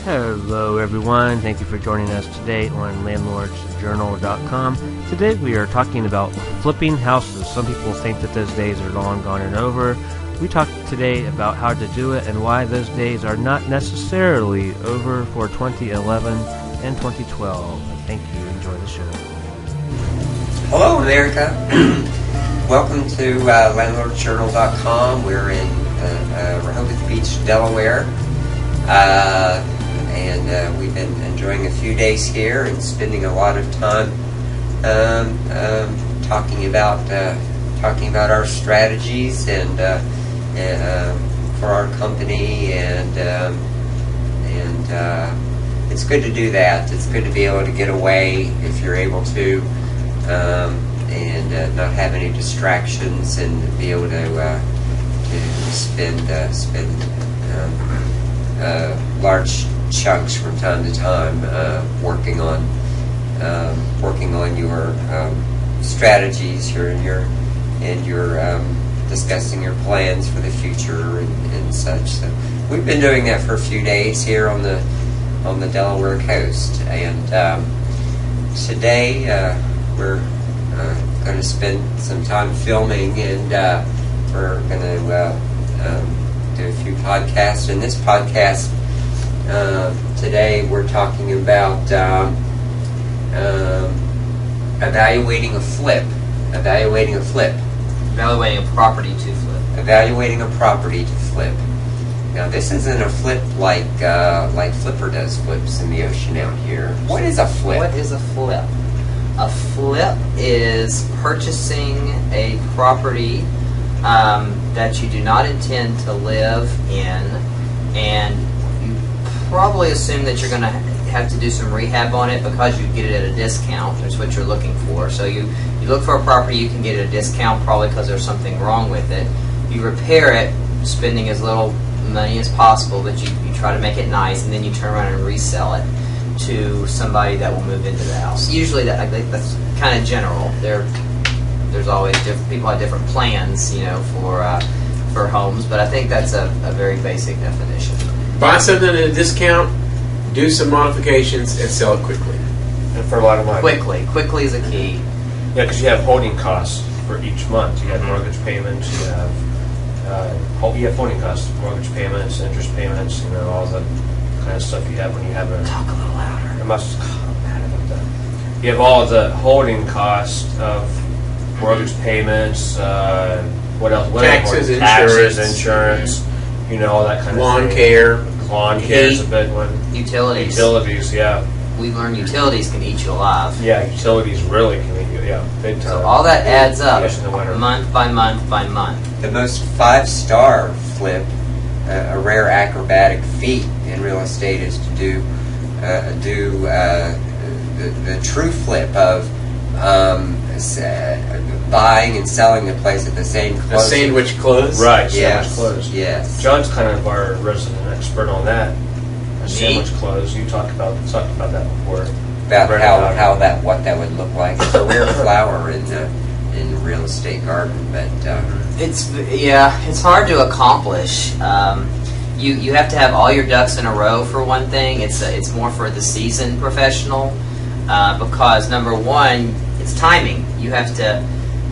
Hello everyone, thank you for joining us today on landlordsjournal.com. Today we are talking about flipping houses. Some people think that those days are long gone and over. We talked today about how to do it and why those days are not necessarily over for 2011 and 2012. Thank you, enjoy the show. Hello America, welcome to landlordsjournal.com. We're in Rehoboth Beach, Delaware. And we've been enjoying a few days here and spending a lot of time talking about our strategies and for our company, and it's good to do that. It's good to be able to get away if you're able to, and not have any distractions, and be able to spend large chunks from time to time working on your strategies, your discussing your plans for the future and such. So we've been doing that for a few days here on the Delaware coast, and today we're going to spend some time filming, and we're going to do a few podcasts. In this podcast today, we're talking about evaluating a flip. Evaluating a property to flip. Evaluating a property to flip. Now, this isn't a flip like Flipper does flips in the ocean out here. What is a flip? What is a flip? A flip is purchasing a property that you do not intend to live in, and you probably assume that you're going to have to do some rehab on it because you get it at a discount. That's what you're looking for. So you look for a property you can get at a discount, probably because there's something wrong with it. You repair it, spending as little money as possible, but you try to make it nice, and then you turn around and resell it to somebody that will move into the house. Usually that's kind of general. There's always people have different plans, for homes, but I think that's a very basic definition. Buy something at a discount, do some modifications, and sell it quickly. And for a lot of money. Quickly is a key. Yeah, because you have holding costs for each month. You have mortgage payments, you have holding costs, mortgage payments, interest payments, all the kind of stuff you have when you have a... Talk a little louder. I'm mad about that. You have all the holding costs of mortgage payments, what else? Taxes, insurance, all that kind of lawn thing. care. Lawn care is a big one. Utilities, yeah. We've learned utilities can eat you alive. Yeah, utilities really can eat you, big time. So all that adds up, in the winter. month by month by month. The most 5-star flip, a rare acrobatic feat in real estate, is to do the true flip of buying and selling the place at the same closing. A sandwich close? Right, Yes. sandwich close. Yes. John's kind of our resident expert on that. A sandwich close. You talked about that before. About what that would look like. It's a rare flower in the real estate garden, but it's hard to accomplish. You have to have all your ducks in a row for one thing. It's more for the seasoned professional, because number one, it's timing. You have to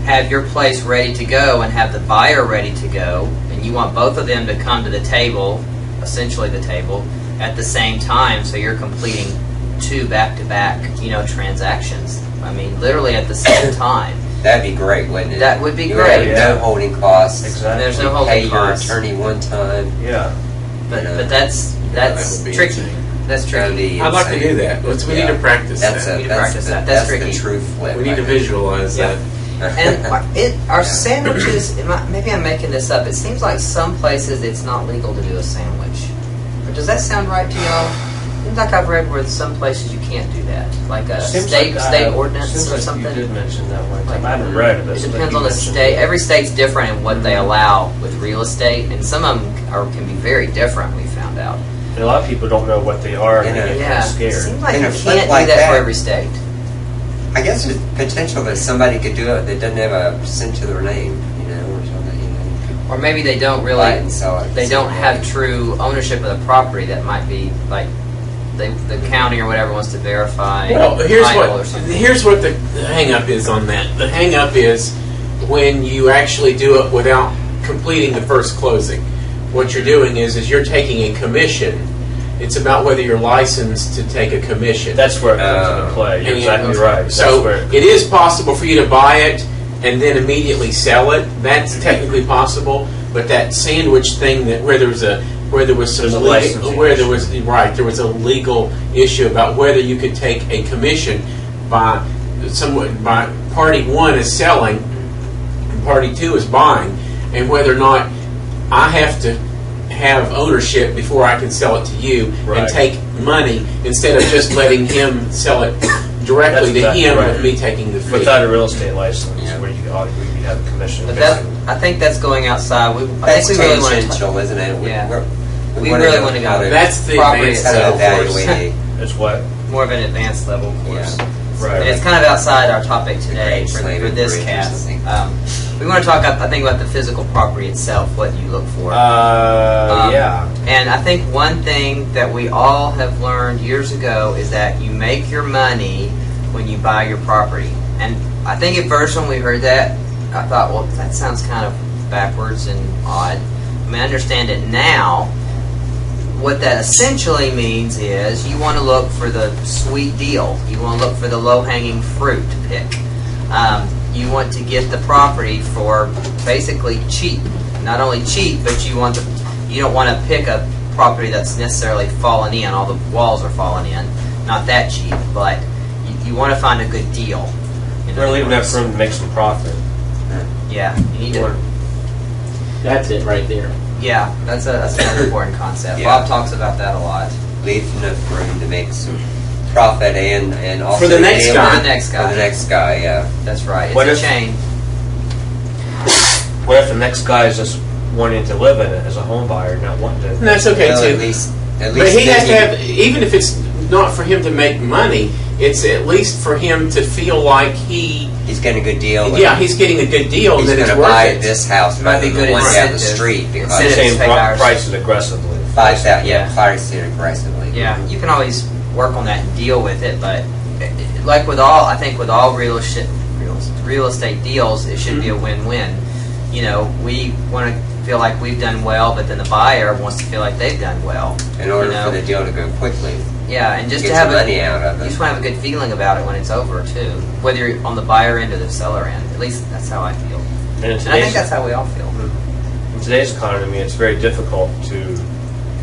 have your place ready to go and have the buyer ready to go, and you want both of them to come to the table, essentially the table, at the same time, so you're completing 2 back-to-back, transactions. I mean, literally at the same time. that'd be great, wouldn't it? That would be great. No holding costs. Exactly. There's no holding costs. Pay your attorney one time. Yeah. But that's tricky. That's tricky. I'd like to do that. We need to practice that. That's tricky. The true flip. We need to visualize that. And our sandwiches, maybe I'm making this up, it seems like some places it's not legal to do a sandwich. Or does that sound right to y'all? It seems like I've read where some places you can't do that. Like a state ordinance or something. You did mention that one time. I haven't read it. It depends on the state. Every state's different in what they allow with real estate, and some of them can be very different, we found out. And a lot of people don't know what they are, and they get kind of scared. It seems like In you a can't flip do like that that, for every state. I guess there's potential that somebody could do it that doesn't have a cent to their name, or something, Or maybe they don't buy it really, and sell it. they don't have true ownership of the property. That might be like the county or whatever wants to verify. Well, here's title or what something. here's what the hang up is on that. The hang up is when you actually do it without completing the first closing. What you're doing is you're taking a commission. It's about whether you're licensed to take a commission. That's where it comes into play. You're And- exactly right. That's So where it is possible for you to buy it and then immediately sell it. That's technically possible. But that sandwich thing that where there was some There's a legal, licensing where there issue. was there was a legal issue about whether you could take a commission by party one is selling and party two is buying, and whether or not I have to have ownership before I can sell it to you Right. and take money instead of just letting him sell it directly That's to exactly him right. with me taking the fee. without a real estate license, Yeah. where you have a commission. But that, I think that's going outside. That's I think we really want to. tangential, isn't it? Yeah. We wanna really know want to how go. That's the Property advanced how to itself. level course. evaluate It's what? More of an advanced level course. Yeah. Right. And it's kind of outside our topic today Great for Slavic this Bridge or cast. something. We want to talk, I think, about the physical property itself, what you look for. Yeah. And I think one thing that we all have learned years ago is that you make your money when you buy your property. And I think at first when we heard that, I thought, well, that sounds kind of backwards and odd. I mean, I understand it now. What that essentially means is you want to look for the sweet deal. You want to look for the low-hanging fruit to pick. You want to get the property for basically cheap. Not only cheap, but you don't want to pick a property that's necessarily fallen in. All the walls are falling in. Not that cheap, but you want to find a good deal. We're leaving enough room to make some profit. Yeah, you need to. That's it right there. Yeah, that's another important concept. Yeah. Bob talks about that a lot. Leave enough room to make some profit and also For the next be able- guy. For the next For guy. the next guy, yeah. That's right. It's What a if- chain. What if the next guy is just wanting to live in it as a home buyer, not wanting to? And that's okay Well, too. at least But he has to then have, even if it's not for him to make money, it's at least for him to feel like he's getting a good deal. he's getting a good deal and He's that going it's to worth buy it. this house Might rather be than the good one down the incentive. street because Incentive. Saying Pay ours. prices aggressively. 5,000. Yeah. Yeah, price it aggressively. Yeah, you can always work on that and deal with it, but like with all, I think with all real estate deals, it should be a win-win. You know, we want to feel like we've done well, but then the buyer wants to feel like they've done well. In order You know? for the deal to go quickly, Yeah, and just get to have some money out of you it. just want to have a good feeling about it when it's over too, whether you're on the buyer end or the seller end. At least that's how I feel, And in and I think today's, that's how we all feel. in today's economy, it's very difficult to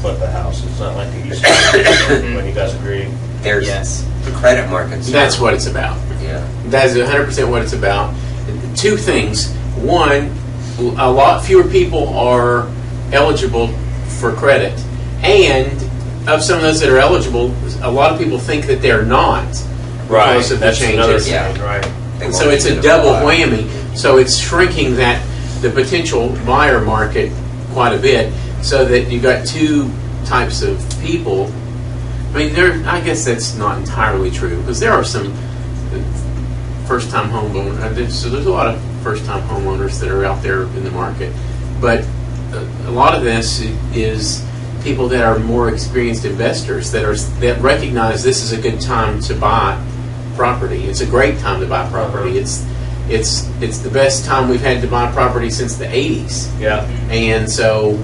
flip a house. It's not like it used to be. When you guys agree? There's Yes. the credit markets. That's what it's about. Yeah. That is 100% what it's about. Two things. One, a lot fewer people are eligible for credit. And of some of those that are eligible, a lot of people think that they're not. Because of the That's another changes. thing, Yeah. right? They So want it's you a to double buy. whammy. So it's shrinking the potential buyer market quite a bit, so that you got two types of people. I mean, I guess that's not entirely true, because there are some first-time homeowners. So there's a lot of first-time homeowners that are out there in the market, but a lot of this is people that are more experienced investors that recognize this is a good time to buy property. It's a great time to buy property. It's the best time we've had to buy property since the 80s. Yeah. And so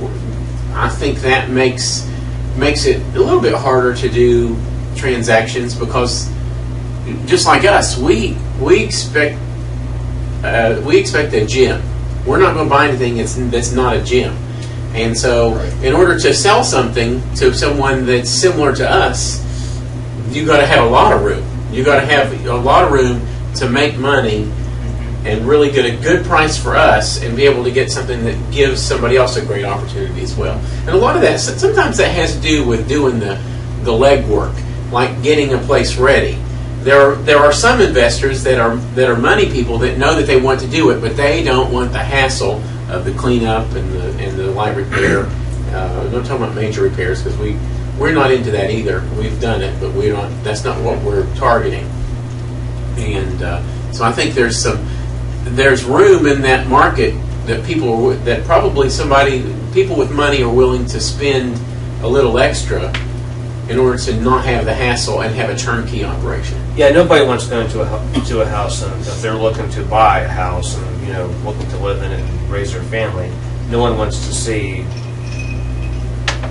I think that makes it a little bit harder to do transactions, because just like us, we expect a gym. We're not going to buy anything that's not a gym. And so in order to sell something to someone that's similar to us, you got to have a lot of room. You got to have a lot of room to make money and really get a good price for us and be able to get something that gives somebody else a great opportunity as well. And a lot of that, sometimes that has to do with doing the legwork, like getting a place ready. There are some investors that are money people that know that they want to do it, but they don't want the hassle of the cleanup and the light repair. I'm not talking about major repairs, because we're not into that either. We've done it, but we're not. That's not what we're targeting. And so I think there's room in that market that people with money are willing to spend a little extra in order to not have the hassle and have a turnkey operation. Yeah, nobody wants to go into a house, and if they're looking to buy a house and looking to live in it and raise their family, no one wants to see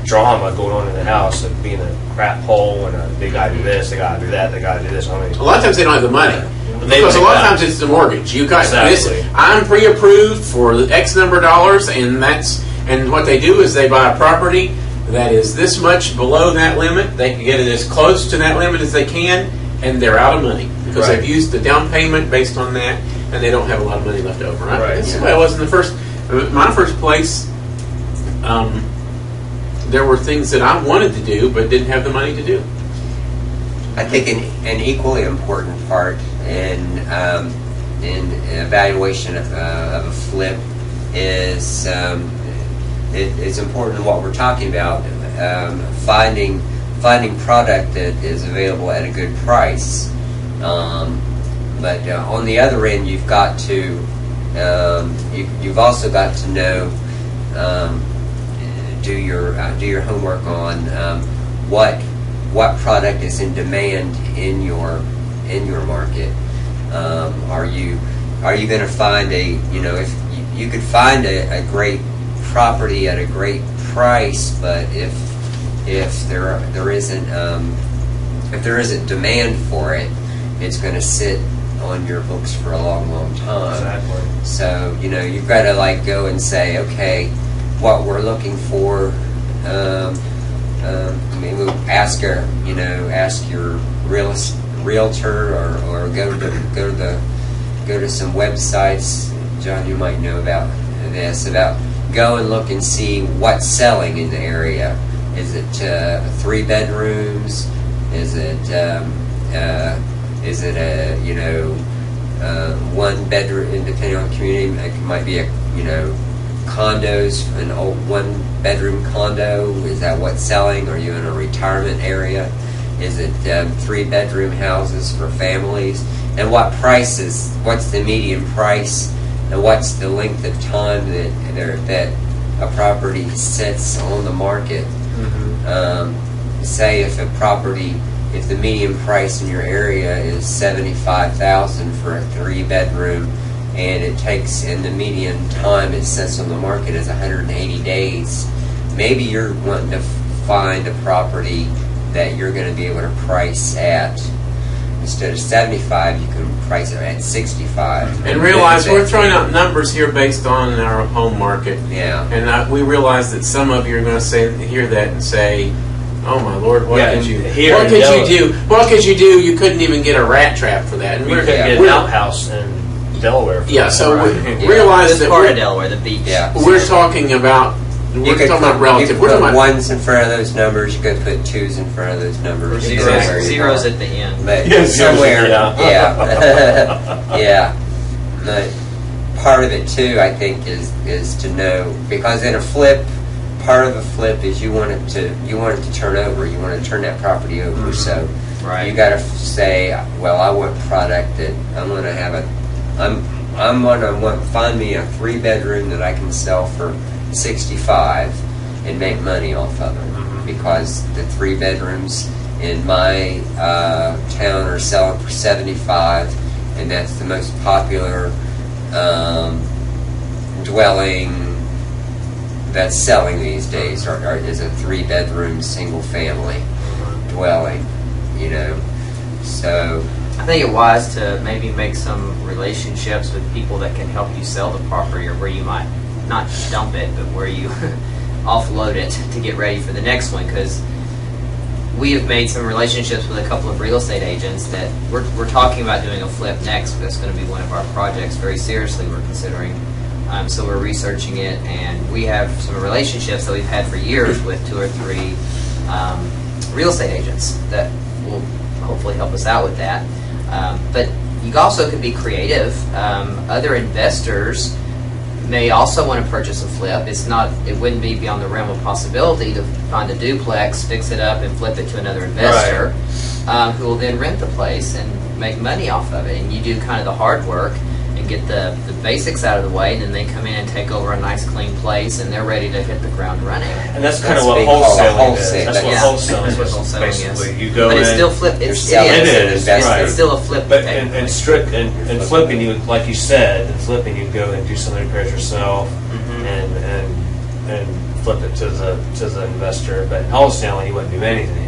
drama going on in the house and being a crap hole and they got to do this, they got to do that, they got to do this. I mean, a lot of times they don't have the money. Because a lot of times it's the mortgage. You got Exactly. this. I'm pre-approved for X number of dollars, and what they do is they buy a property that is this much below that limit. They can get it as close to that limit as they can, and they're out of money because Right. they've used the down payment based on that, and they don't have a lot of money left over. Right. That's the way I was in my first place. There were things that I wanted to do but didn't have the money to do. I think an equally important part in evaluation of a flip is it's important in what we're talking about. Finding product that is available at a good price. But on the other end, you've got to you've also got to know do your homework on what product is in demand in your market. Are you going to find if you could find a great property at a great price, but if there isn't demand for it, it's going to sit on your books for a long time. Exactly. So you've got to go and say, okay, what we're looking for. Maybe ask your realtor or go to some websites. John, you might know about this. About go and look and see what's selling in the area. Is it 3 bedrooms? Is it a 1 bedroom? Depending on the community, it might be condos, an old 1 bedroom condo. Is that what's selling? Are you in a retirement area? Is it 3 bedroom houses for families? And what prices? What's the median price? And what's the length of time that a property sits on the market? Mm-hmm. Say if the median price in your area is $75,000 for a 3 bedroom, and the median time it sits on the market is 180 days. Maybe you're wanting to find a property that you're going to be able to price at. Instead of 75, you can price it at 65. And realize we're throwing out numbers here based on our home market. Yeah. And we realize that some of you are going to hear that and say, "Oh my Lord, what could you do? What could you do? You couldn't even get a rat trap for that." And We couldn't get an outhouse in Delaware. So right. Realize that part of Delaware, the beach. Yeah. We're talking about. We're talking about relative. You could put ones in front of those numbers. You could put 2s in front of those numbers. Zeros at the end. But somewhere, yeah. But part of it too, I think, is to know, because in a flip, part of a flip is you want it to turn over. You want to turn that property over. Mm-hmm. So you got to say, well, I want product that I'm going to have find me a 3 bedroom that I can sell for 65 and make money off of it, because the 3 bedrooms in my town are selling for 75, and that's the most popular dwelling that's selling these days. Is a 3 bedroom single family dwelling, So I think it's wise to maybe make some relationships with people that can help you sell the property, or where you might not dump it, but where you offload it to get ready for the next one. Because we have made some relationships with a couple of real estate agents that we're talking about doing a flip next. That's going to be one of our projects. Very seriously, we're considering. So we're researching it, and we have some relationships that we've had for years with 2 or 3 real estate agents that will hopefully help us out with that. But you also could be creative. Other investors may also want to purchase a flip. It wouldn't be beyond the realm of possibility to find a duplex, fix it up, and flip it to another investor, who will then rent the place and make money off of it. And you do kind of the hard work and get the basics out of the way, and then they come in and take over a nice clean place, and they're ready to hit the ground running. And that's kind of That's what being called wholesaling is. wholesale. That's what Yeah, wholesaling that's what is, wholesaling basically. is. You go But in. it's still flip. You're It's selling It to is, investors. right. It's still a flip. But technically. and flipping, you like you said, in flipping you go and do some of the repairs yourself and flip it to the investor. But in wholesaling, you wouldn't do anything.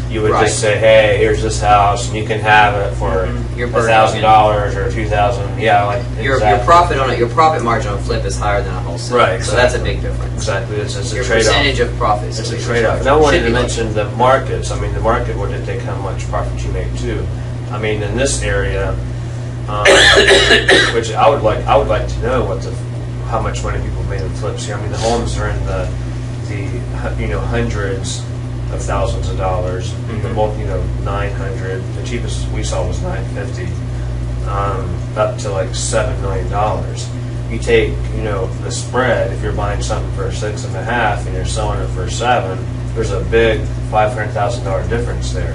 You would Right. just say, hey, here's this house, and you can have it for You're $1,000 or $2,000. Yeah, like Your exactly. profit on it, your profit margin on flip is higher than a wholesale. Right, So that's a exactly. big difference. Exactly, it's a Your trade-off. percentage of profits. It's a will be trade-off. much And I wanted should to be mention the markets. I mean, the market will dictate how much profit you make too. I mean, in this area, which I would like to know how much money people made in flips here. I mean, the homes are in the hundreds of thousands of dollars. The most, 900. The cheapest we saw was $950, up to like $7 million. You take, the spread. If you're buying something for 6.5 and you're selling it for 7, there's a big $500,000 difference there.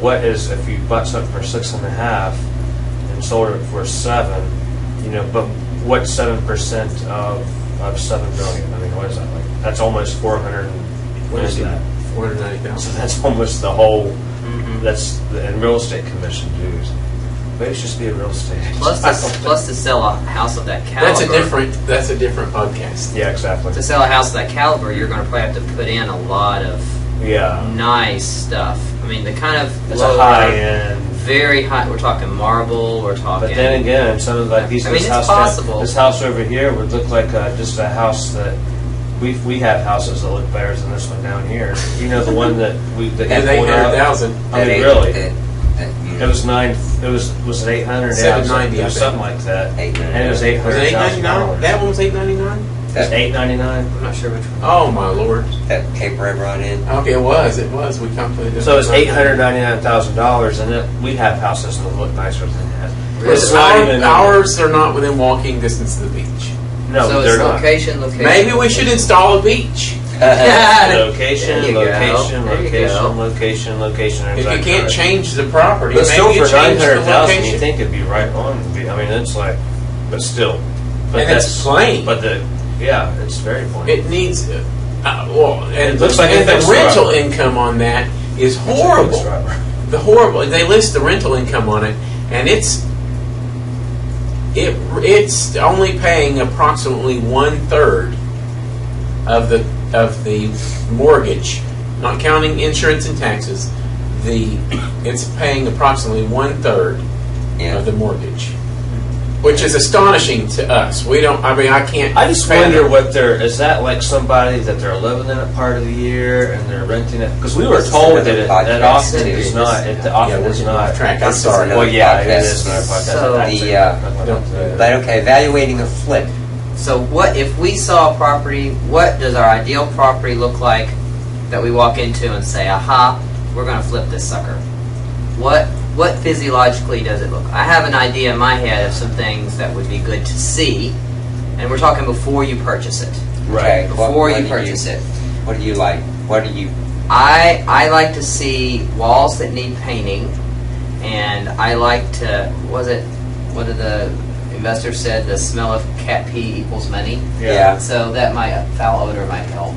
What is if you bought something for 6.5 and sold it for 7? But what's 7% of $7 billion? I mean, what is that like? That's almost 400. What is that? 490,000. So that's almost the whole. That's and real estate commission dues. Maybe it should just be a real estate. Plus to sell a house of that caliber. That's a different podcast. Yeah, exactly. To sell a house of that caliber, you're going to probably have to put in a lot of Yeah, nice stuff. I mean, the kind of it's a high end. very high. We're talking marble. We're talking. But then again, some of like these. I mean, this it's house possible. This house over here would look like just a house that. We have houses that look better than this one down here. The one that It got was pulled out? 800,000. I mean, really? It It was 9. It was it 800? $790, It was something like that. $890. And it was Was it $899? $800,000. That one was $899. It's $899. I'm not sure which one. Oh my lord. that Cape Red run in. Okay, it was. We completed. So it's $899,000, and we have houses that look nicer than that. It's Our- not even ours are not within walking distance of the beach. No, so they're it's not. location. Maybe we should install a beach. Location, There you go. location, There you location, go. location, location. If you exactly can't right. change the property, But maybe still, you for change the 900,000, you location. think it'd be right on. I mean, it's like, but still. But And it's plain. But it's very plain. It needs. And It looks like and a fixed the rental rubber. income on that is It's a horrible. fixed rubber. The horrible. They list the rental income on it, and it's only paying approximately 1/3 of the mortgage, not counting insurance and taxes. It's paying approximately 1/3 Yeah. of the mortgage, which is astonishing to us. We don't. I mean, I can't. I just fathom. wonder is that like somebody that they're living in it part of the year and they're renting it? Because we were This is told another that it podcast, often too. is not. It Yeah, often we're is getting not. off track. I'm This is sorry. another Well, yeah, it podcast. is another podcast. So That's the, it. But okay, evaluating a flip. So what if we saw a property? What does our ideal property look like that we walk into and say, "Aha, we're going to flip this sucker"? What physiologically does it look? I have an idea in my head of some things that would be good to see, and we're talking before you purchase it. Right. Okay, Before you do purchase it. What do you like? What do you? I like to see walls that need painting, and I like to. What did the investor said? The smell of cat pee equals money. Yeah. So that foul odor might help.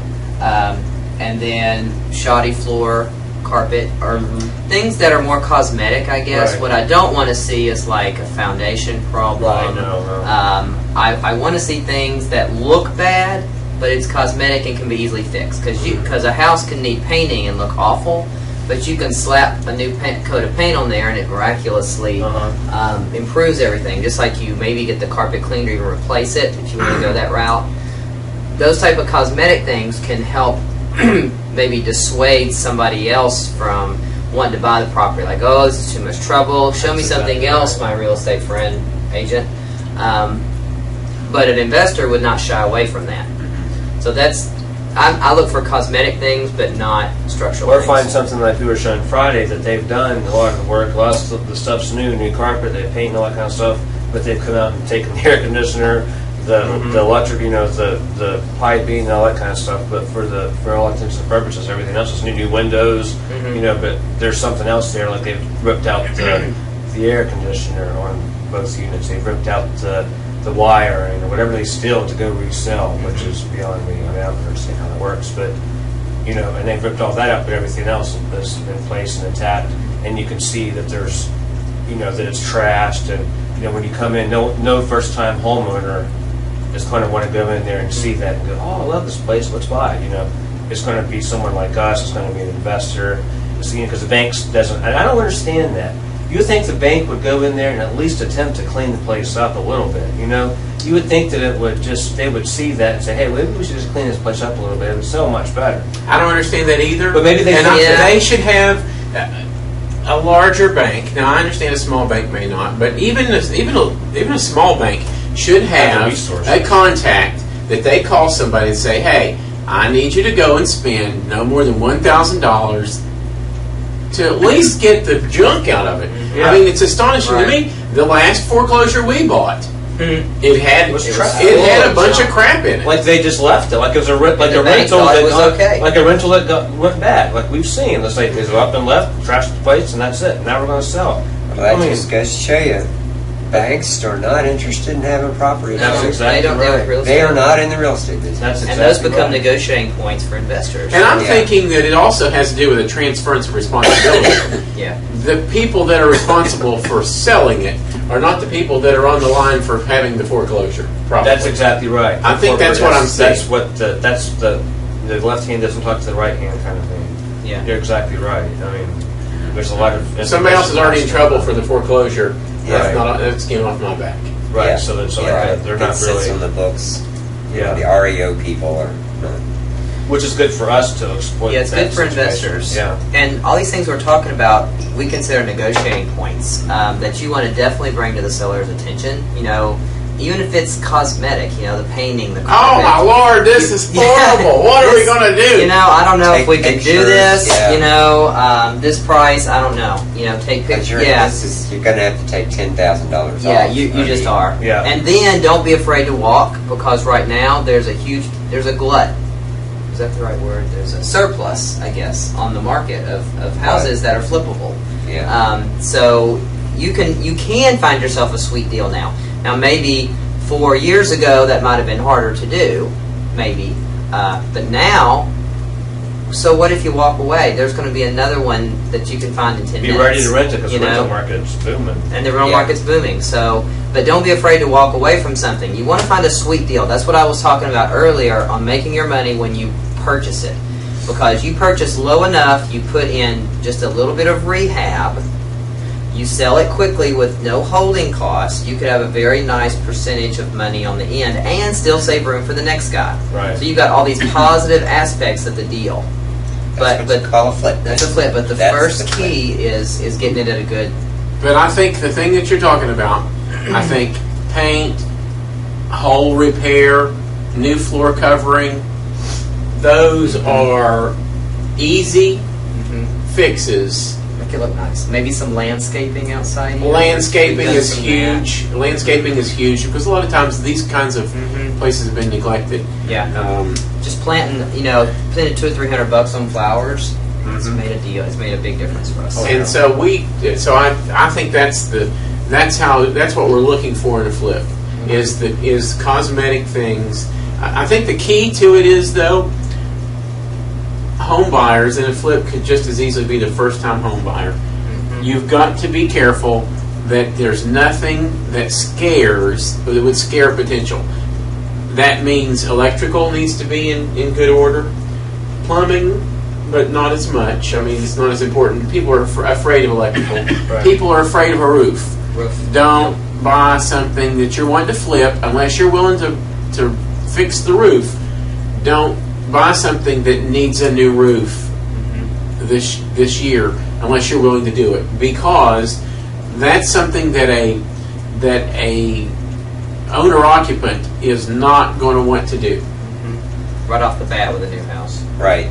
And then shoddy floor, carpet, or things that are more cosmetic, I guess. Right. What I don't want to see is like a foundation problem. Right, no. I want to see things that look bad, but it's cosmetic and can be easily fixed. Because a house can need painting and look awful, but you can slap a new coat of paint on there and it miraculously improves everything. Just like you maybe get the carpet cleaned or even replace it if you want to go that route. Those type of cosmetic things can help maybe dissuade somebody else from wanting to buy the property. Like, oh, this is too much trouble. Show me That's something exactly else, right. my real estate friend, agent. But an investor would not shy away from that. So I look for cosmetic things, but not structural Or things. find something like we were showing Friday that they've done a lot of the work. A lot of the stuff's new carpet, they paint and all that kind of stuff. But they've come out and taken the air conditioner, the electric, the piping and all that kind of stuff. But for all intents and purposes, everything else is new windows. But there's something else there, like they've ripped out the air conditioner on both units. They've ripped out the wiring or whatever they steal to go resell, which is beyond me. I mean, I don't understand how that works, but and they've ripped all that up, but everything else is in place and intact, and you can see that there's, that it's trashed, and when you come in, no first-time homeowner is going to want to go in there and see that and go, oh, I love this place, let's buy it. It's going to be someone like us. It's going to be an investor. Because the bank doesn't. And I don't understand that. You would think the bank would go in there and at least attempt to clean the place up a little bit. You would think that they would see that and say, hey, maybe we should just clean this place up a little bit. It would sell much better. I don't understand that either. But maybe they they should have a larger bank. Now I understand a small bank may not, but even a small bank should have a contact that they call somebody and say, hey, I need you to go and spend no more than $1,000 to at least get the junk out of it. Yeah. I mean, it's astonishing to me. The last foreclosure we bought, it had a bunch of crap in it. Like they just left it, like it was a rental that went bad. Like we've seen, let's say they go up and left, trashed the place, and that's it. Now we're going to sell it. Well, that just goes to show you, banks are not interested in having property. That's exactly they don't right. deal with real estate. They are not in the real estate business. That's exactly And those become right. negotiating points for investors. And I'm thinking that it also has to do with a transference of responsibility. Yeah. The people that are responsible for selling it are not the people that are on the line for having the foreclosure. Probably. That's exactly right. I think that's what I'm saying. That's the left hand doesn't talk to the right hand kind of thing. Yeah. You're exactly right. I mean, there's a lot of Somebody else is already in trouble for the foreclosure. Yeah. That's getting off my back. right. Yeah. So it's like Yeah, they're it not sits really on the books. yeah, The REO people are not. which is good for us to exploit. Yeah, it's that good for situation. investors. Yeah. And all these things we're talking about, we consider negotiating points that you want to definitely bring to the seller's attention. Even if it's cosmetic, the painting, the Oh carpet. my Lord, this is horrible. What are we going to do? I don't know if Take we can do pictures, this. yeah. This price, I don't know. Take pictures. You're going to have to take $10,000 off. Yeah, you just are. Yeah. And then don't be afraid to walk, because right now there's a glut. Is that the right word? There's a surplus, I guess, on the market of houses that are flippable. Yeah. So you can find yourself a sweet deal now. Now maybe 4 years ago that might have been harder to do, maybe, but now. So what if you walk away? There's going to be another one that you can find in 10 minutes. Be ready to rent it because the rental know? market's booming. And the rental Yeah. market's booming. So, but don't be afraid to walk away from something. You want to find a sweet deal. That's what I was talking about earlier on making your money when you purchase it. Because you purchase low enough, you put in just a little bit of rehab, you sell it quickly with no holding costs, you could have a very nice percentage of money on the end and still save room for the next guy. Right. So you've got all these positive aspects of the deal. That's what you call a flip. That's a flip. But the That's first the flip. key is getting it at a good. But I think the thing that you're talking about, I think paint, hole repair, new floor covering, those are easy fixes. Make it look nice. Maybe some landscaping outside here. Landscaping We've done is some huge. Landscaping is huge because a lot of times these kinds of places have been neglected. that. Yeah. Just planting, planting $200 or $300 on flowers. It's made a deal. It's made a big difference for us. And so I think that's what we're looking for in a flip is cosmetic things. I think the key to it is though, home buyers in a flip could just as easily be the first time home buyer. You've got to be careful that there's nothing that would scare potential. That means electrical needs to be in good order, plumbing, but not as much. I mean, it's not as important. People are afraid of electrical. Right. People are afraid of a roof. Roof. Don't buy something that you're wanting to flip unless you're willing to fix the roof. Don't buy something that needs a new roof this year unless you're willing to do it, because that's something that a owner occupant is not going to want to do. Right off the bat with a new house. Right.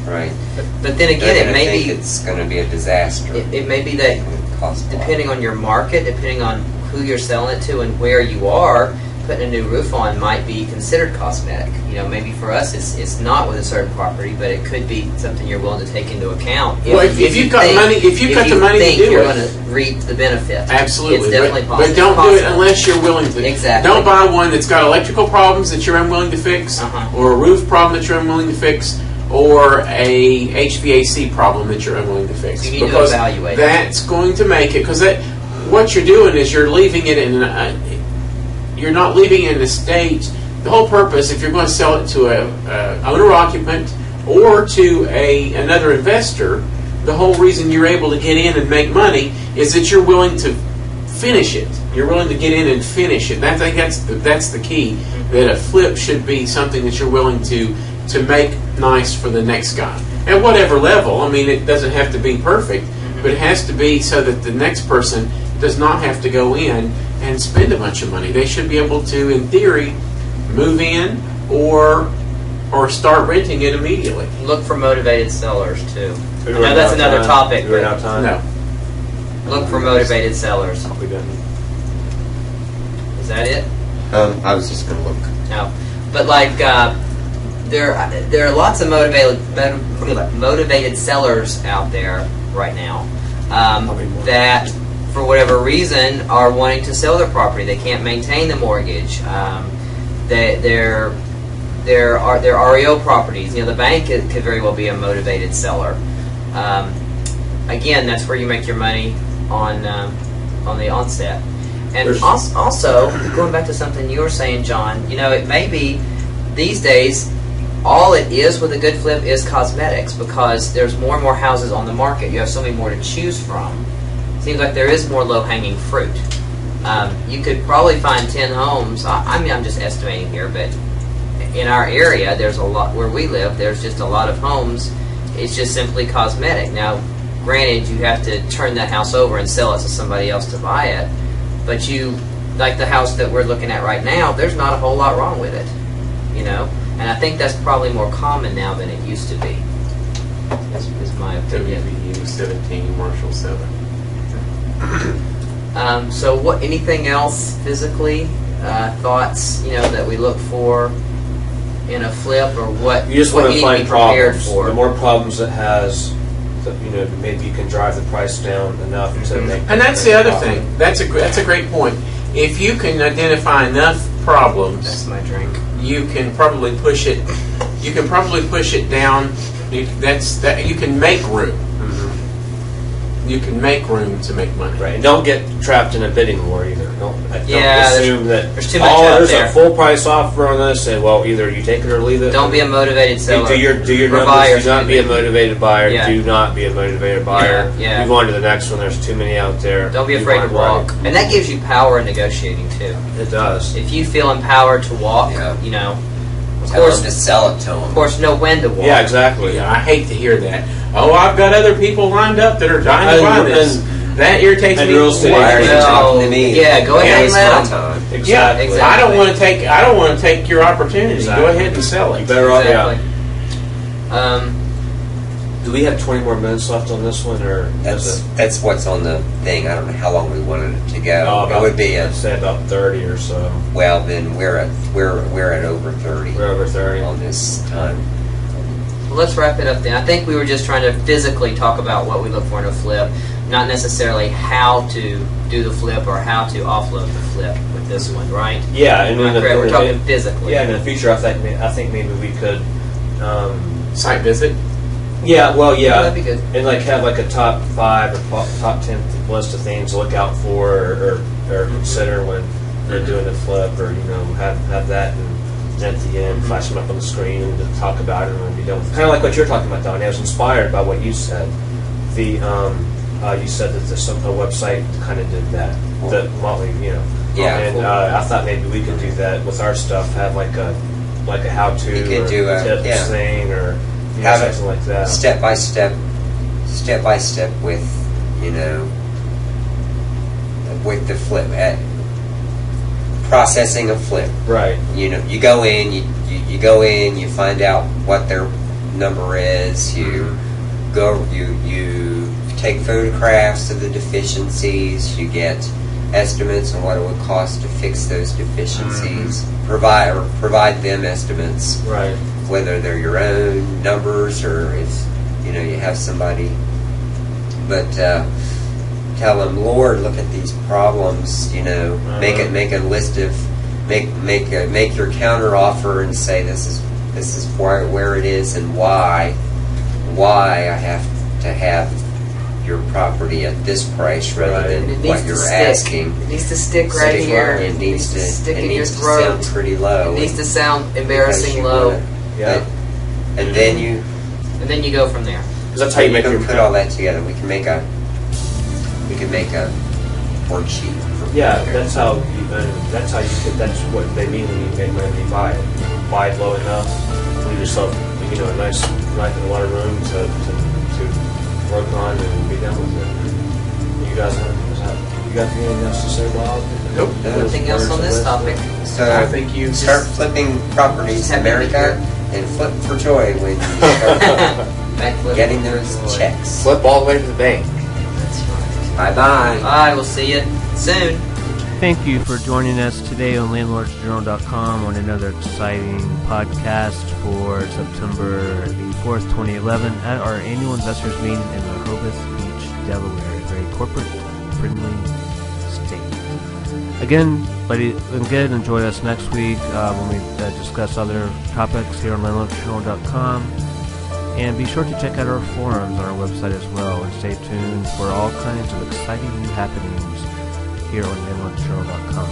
But then again, They're it gonna may think be it's going to be a disaster. it may be that It costs a lot. depending on your market, depending on who you're selling it to and where you are, putting a new roof on might be considered cosmetic. You know, maybe for us it's not with a certain property, but it could be something you're willing to take into account. Well, if you've got money, if you've got the money to do you're it, going to reap the benefit. absolutely. It's definitely possible. But don't do it unless you're willing to. Exactly. Don't buy one that's got electrical problems that you're unwilling to fix, or a roof problem that you're unwilling to fix, or a HVAC problem that you're unwilling to fix. So you need to evaluate. That's going to make it, because what you're doing is you're leaving it in. You're not leaving it in a state. The whole purpose, if you're going to sell it to a owner occupant or to another investor, the whole reason you're able to get in and make money is that you're willing to finish it. You're willing to get in and finish it. I think that's the key. That a flip should be something that you're willing to make nice for the next guy at whatever level. I mean, it doesn't have to be perfect, but it has to be so that the next person does not have to go in and spend a bunch of money. They should be able to, in theory, move in or start renting it immediately. Look for motivated sellers too. I We're know that's running out another of topic. We're running But out of time. No. look for motivated sellers. We done. Is that it? I was just going to look. No, but like there are lots of motivated sellers out there right now that, for whatever reason, are wanting to sell their property. They can't maintain the mortgage. They're REO properties. You know, the bank could very well be a motivated seller. Again, that's where you make your money on the onset. And also, going back to something you were saying, John, you know, it may be these days all it is with a good flip is cosmetics, because there's more and more houses on the market. You have so many more to choose from. Seems like there is more low-hanging fruit. You could probably find 10 homes. I mean, I'm just estimating here, but in our area, there's a lot where we live. There's just a lot of homes. It's just simply cosmetic. Now, granted, you have to turn that house over and sell it to somebody else to buy it. But like the house that we're looking at right now, there's not a whole lot wrong with it, you know. And I think that's probably more common now than it used to be. Is my opinion. WVU 17, Marshall 7. So, what? Anything else physically? Thoughts, you know, that we look for in a flip, or what? You just what want to you need find be prepared problems. for. The more problems it has, you know, maybe you can drive the price down enough to make. And that's the other thing. That's a great point. If you can identify enough problems, That's my drink. you can probably push it. You can probably push it down. You can make room. You can make room to make money. Right, and don't get trapped in a bidding war either. Don't assume that there's too much out there's there. a full price offer on this, and well, either you take it or leave it. Don't be a motivated seller. Do your Or numbers. buyer, Do not be a motivated buyer. Yeah. Do not be a motivated buyer. Yeah. Move on to the next one. There's too many out there. Don't be Move afraid on to walk. right. And that gives you power in negotiating, too. It does. If you feel empowered to walk, Yeah. you know, Tell them to sell it to them. of course, know when to walk. Yeah, exactly. Yeah, I hate to hear that. Oh, I've got other people lined up that are dying to buy this. That irritates and me. real estate Why are you agents- talking to me? Yeah, go ahead and Waste let my 'em. time. Exactly. Yeah, Exactly. I don't want to take your opportunity. Exactly. Go ahead and sell it. You better off. Exactly. Yeah. Do we have 20 more minutes left on this one, or is it? That's what's on the thing. I don't know how long we wanted it to go. It would be I'd say about 30 or so. well. Then we're at over 30 We're over 30. on this time. Well, let's wrap it up then. I think we were just trying to physically talk about what we look for in a flip, not necessarily how to do the flip or how to offload the flip with this one, right? Yeah, and Am I correct? We're talking physically. Yeah, in the future, I think maybe we could. Site visit. Yeah, well, yeah, that'd be good. and like have like a top 5 or top 10 list of things to look out for or consider when you're doing a flip, or have that and at the end flash them up on the screen and to talk about it and be done. Kind of like what you're talking about, Donnie. I was inspired by what you said. You said that there's a website kind of did that. That Motley, Yeah, and cool. I thought maybe we could do that with our stuff. Have like a how-to You could or do a- tips yeah. thing or Have it something like that. step by step with with the flip at processing a flip. Right. You go in, you go in, you find out what their number is. You take photographs of the deficiencies. You get estimates on what it would cost to fix those deficiencies. Provide them estimates, Right. whether they're your own numbers or if you have somebody. But tell them, Lord, look at these problems. Make a list of make your counter offer and say this is where it is and why I have to have your property at this price rather than what you're asking. It needs to stick right here. It needs to stick in your to throat. sound pretty low. It needs to sound because embarrassing you low. wanna- Yeah. And then you go from there. Because that's how you make can your put all that together. We can make a worksheet. Yeah, that's how that's what they mean when you buy it. Buy it low enough, leave yourself a nice a lot of room to work on and be done with it. You guys you got anything else to say, Bob? Nope. Nothing else on this topic. So I think you start flipping properties just in have to be America and flip for joy when you start Backflip. getting those checks. flip all the way to the bank. That's right. Bye-bye. Bye. We'll see you soon. Thank you for joining us today on landlordsjournal.com on another exciting podcast for September the 4th, 2011 at our annual investors meeting in Rehoboth Beach, Delaware, a very corporate, friendly state. Again, enjoy us next week when we discuss other topics here on landlordsjournal.com. And be sure to check out our forums on our website as well, and stay tuned for all kinds of exciting new happenings here on landlordsjournal.com.